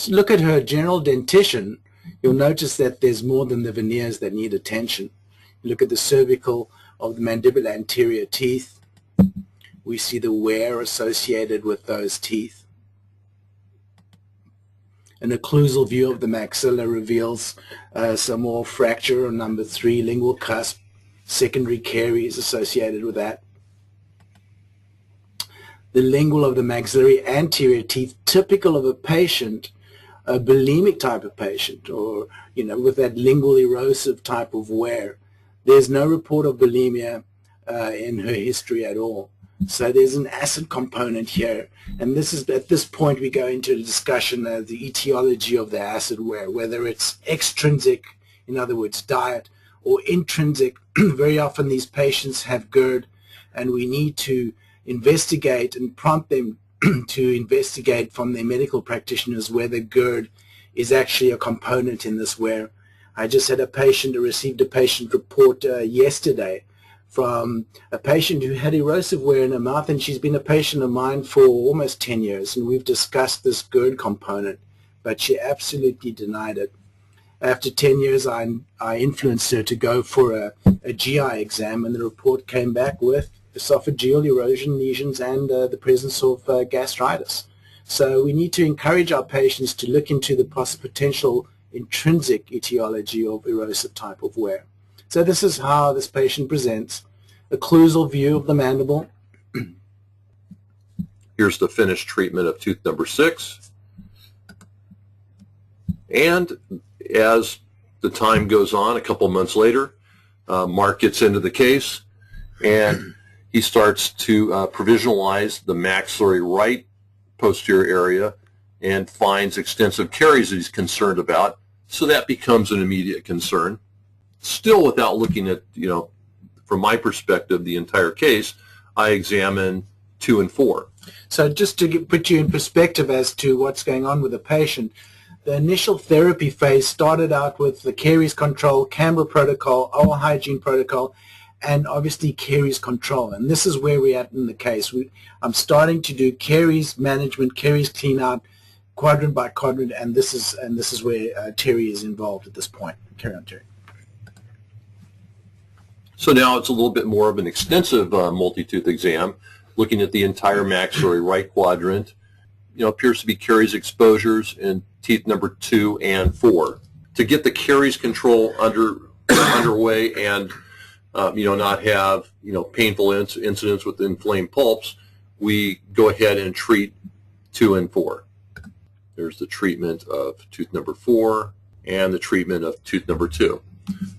look at her general dentition, you'll notice that there's more than the veneers that need attention. You look at the cervical of the mandibular anterior teeth. We see the wear associated with those teeth. An occlusal view of the maxilla reveals some more fracture on number 3, lingual cusp, secondary caries associated with that. The lingual of the maxillary anterior teeth, typical of a patient, a bulimic type of patient, or with that lingual erosive type of wear. There's no report of bulimia in her history at all. So there's an acid component here, and this is at this point we go into the discussion of the etiology of the acid wear, whether it's extrinsic, in other words diet, or intrinsic. Very often these patients have GERD, and we need to investigate and prompt them to investigate from their medical practitioners whether GERD is actually a component in this wear. I just had received a patient report yesterday from a patient who had erosive wear in her mouth, and she's been a patient of mine for almost 10 years, and we've discussed this GERD component, but she absolutely denied it. After 10 years, I influenced her to go for a GI exam, and the report came back with esophageal erosion lesions and the presence of gastritis. So we need to encourage our patients to look into the potential intrinsic etiology of erosive type of wear. So this is how this patient presents. Occlusal view of the mandible. Here's the finished treatment of tooth number 6. And as the time goes on, a couple months later, Marc gets into the case, and he starts to provisionalize the maxillary right posterior area and finds extensive caries that he's concerned about. So that becomes an immediate concern. Still, without looking at, from my perspective, the entire case, I examine 2 and 4. So just to put you in perspective as to what's going on with the patient, the initial therapy phase started out with the caries control, Campbell protocol, oral hygiene protocol, and obviously caries control. And this is where we're at in the case. I'm starting to do caries management, caries clean out, quadrant by quadrant, and this is where Terry is involved at this point. Carry on, Terry. So now it's a little bit more of an extensive multi-tooth exam, looking at the entire maxillary right quadrant. Appears to be caries exposures in teeth number 2 and 4. To get the caries control underway and not have painful incidents with inflamed pulps, we go ahead and treat 2 and 4. There's the treatment of tooth number 4 and the treatment of tooth number 2.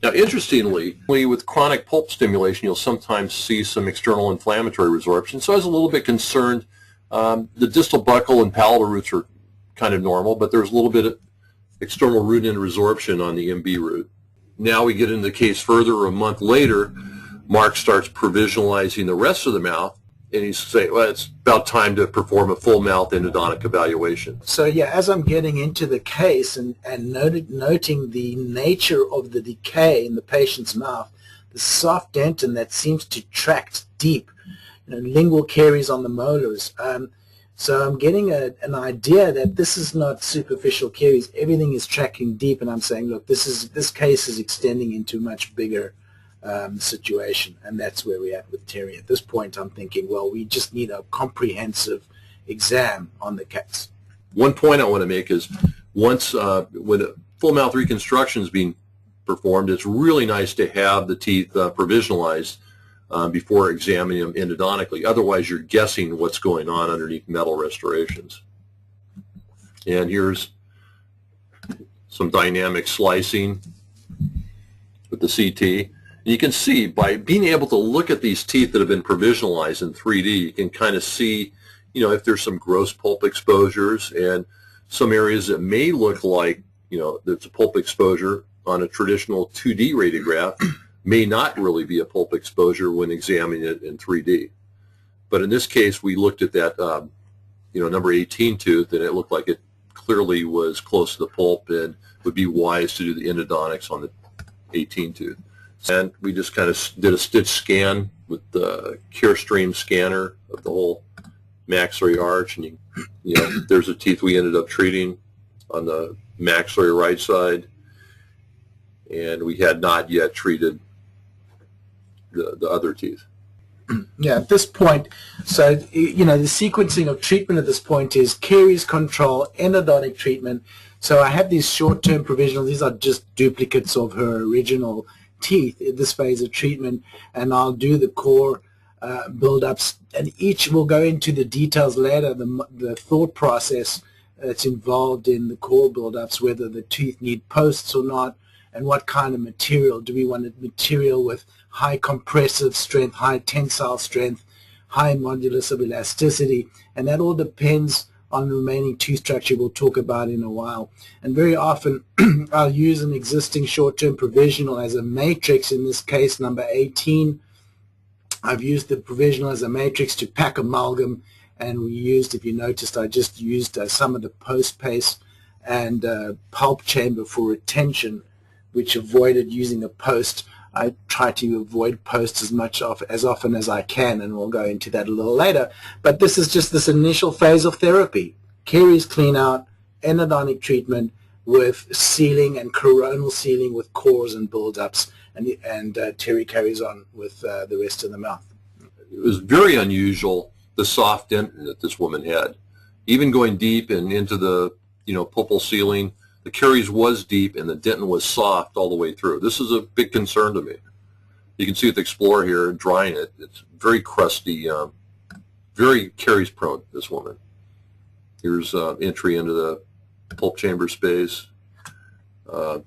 Now, interestingly, with chronic pulp stimulation, you'll sometimes see some external inflammatory resorption. So I was a little bit concerned. The distal buccal and palatal roots are kind of normal, but there's a little bit of external root end resorption on the MB root. Now we get into the case further. A month later, Marc starts provisionalizing the rest of the mouth, and he's saying, well, it's about time to perform a full mouth endodontic evaluation. So yeah, as I'm getting into the case and noting the nature of the decay in the patient's mouth, the soft dentin that seems to tract deep, lingual caries on the molars. So I'm getting an idea that this is not superficial caries. Everything is tracking deep, and I'm saying, look, this case is extending into a much bigger situation, and that's where we're at with Terry. At this point, I'm thinking, well, we just need a comprehensive exam on the case. One point I want to make is once when a full mouth reconstruction is being performed, it's really nice to have the teeth provisionalized before examining them endodontically. Otherwise, you're guessing what's going on underneath metal restorations. And here's some dynamic slicing with the CT. And you can see by being able to look at these teeth that have been provisionalized in 3D, you can kind of see, if there's some gross pulp exposures and some areas that may look like, there's a pulp exposure on a traditional 2D radiograph may not really be a pulp exposure when examining it in 3D. But in this case, we looked at that, number 18 tooth, and it looked like it clearly was close to the pulp and would be wise to do the endodontics on the 18 tooth. And we just kind of did a stitch scan with the CareStream scanner of the whole maxillary arch, and there's a teeth we ended up treating. on the maxillary right side, and we had not yet treated the other teeth. Yeah, at this point, so, you know, the sequencing of treatment at this point is caries control, endodontic treatment. So I have these short-term provisional. These are just duplicates of her original teeth in this phase of treatment, and I'll do the core build-ups, and each will go into the details later, the thought process that's involved in the core build-ups, whether the teeth need posts or not, and what kind of material. Do we want a material with high compressive strength, high tensile strength, high modulus of elasticity? And that all depends on the remaining tooth structure we'll talk about in a while. And very often I'll use an existing short-term provisional as a matrix. In this case, number 18, I've used the provisional as a matrix to pack amalgam, and we used, if you noticed, I just used some of the post paste and pulp chamber for retention, which avoided using a post. I try to avoid posts as often as I can, and we'll go into that a little later. But this is just this initial phase of therapy. Caries clean out, endodontic treatment with sealing and coronal sealing with cores and build-ups, and Terry carries on with the rest of the mouth. It was very unusual, the soft dentin that this woman had. Even going deep and into the pulpal sealing, the caries was deep and the dentin was soft all the way through. This is a big concern to me. You can see with the Explorer here, drying it, it's very crusty, very caries prone, this woman. Here's entry into the pulp chamber space. I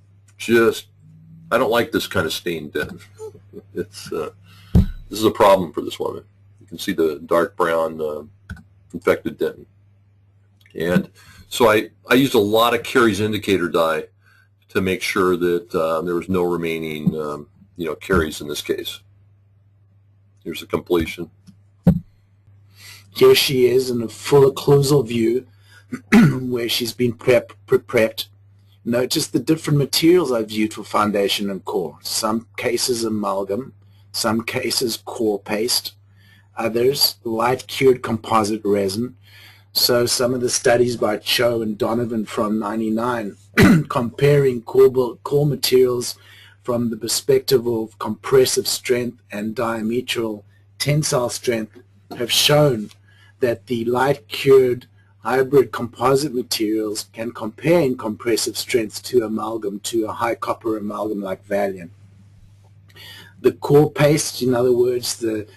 don't like this kind of stained dentin. This is a problem for this woman. You can see the dark brown infected dentin. And so I used a lot of caries indicator dye to make sure that there was no remaining caries in this case. Here's the completion. Here she is in a full occlusal view where she's been prepped. Notice the different materials I've used for foundation and core. Some cases amalgam, some cases core paste, others light cured composite resin. So some of the studies by Cho and Donovan from '99 comparing core materials from the perspective of compressive strength and diametral tensile strength have shown that the light cured hybrid composite materials can compare in compressive strength to amalgam, to a high copper amalgam like Valiant. The core paste, in other words, the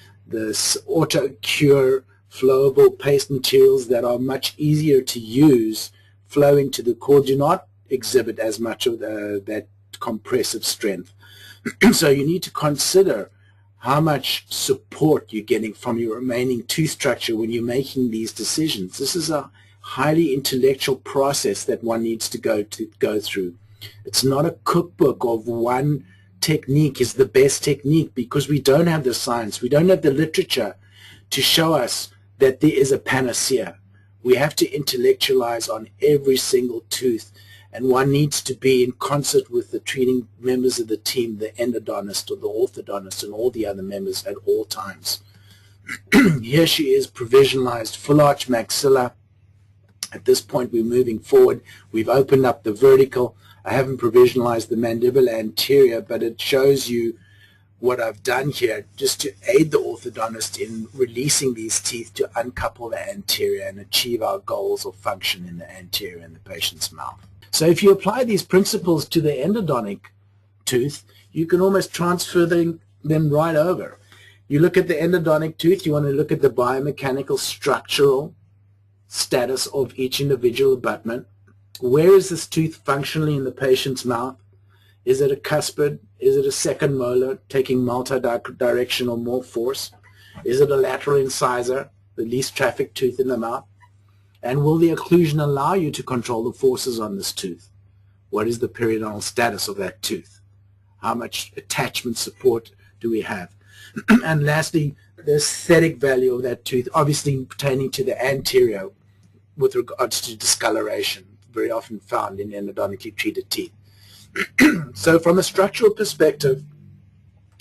auto cure flowable paste materials that are much easier to use flow into the core, do not exhibit as much of that compressive strength. So you need to consider how much support you're getting from your remaining tooth structure when you're making these decisions. This is a highly intellectual process that one needs to go through. It's not a cookbook of one technique is the best technique, because we don't have the science, we don't have the literature to show us that there is a panacea. We have to intellectualize on every single tooth, and one needs to be in concert with the treating members of the team, the endodontist or the orthodontist and all the other members at all times. Here she is, provisionalized full arch maxilla. At this point we're moving forward. We've opened up the vertical. I haven't provisionalized the mandibular anterior, but it shows you what I've done here just to aid the orthodontist in releasing these teeth to uncouple the anterior and achieve our goals of function in the anterior in the patient's mouth. So if you apply these principles to the endodontic tooth, you can almost transfer them right over. You look at the endodontic tooth, you want to look at the biomechanical structural status of each individual abutment. Where is this tooth functionally in the patient's mouth? Is it a cuspid? Is it a second molar taking multi-directional more force? Is it a lateral incisor, the least trafficked tooth in the mouth? And will the occlusion allow you to control the forces on this tooth? What is the periodontal status of that tooth? How much attachment support do we have? And lastly, the aesthetic value of that tooth, obviously pertaining to the anterior with regards to discoloration, very often found in endodontically treated teeth. So from a structural perspective,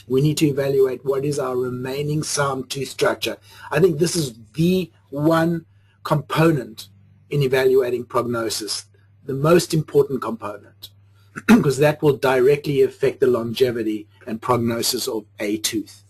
we need to evaluate what is our remaining sound tooth structure. I think this is the one component in evaluating prognosis. the most important component because that will directly affect the longevity and prognosis of a tooth.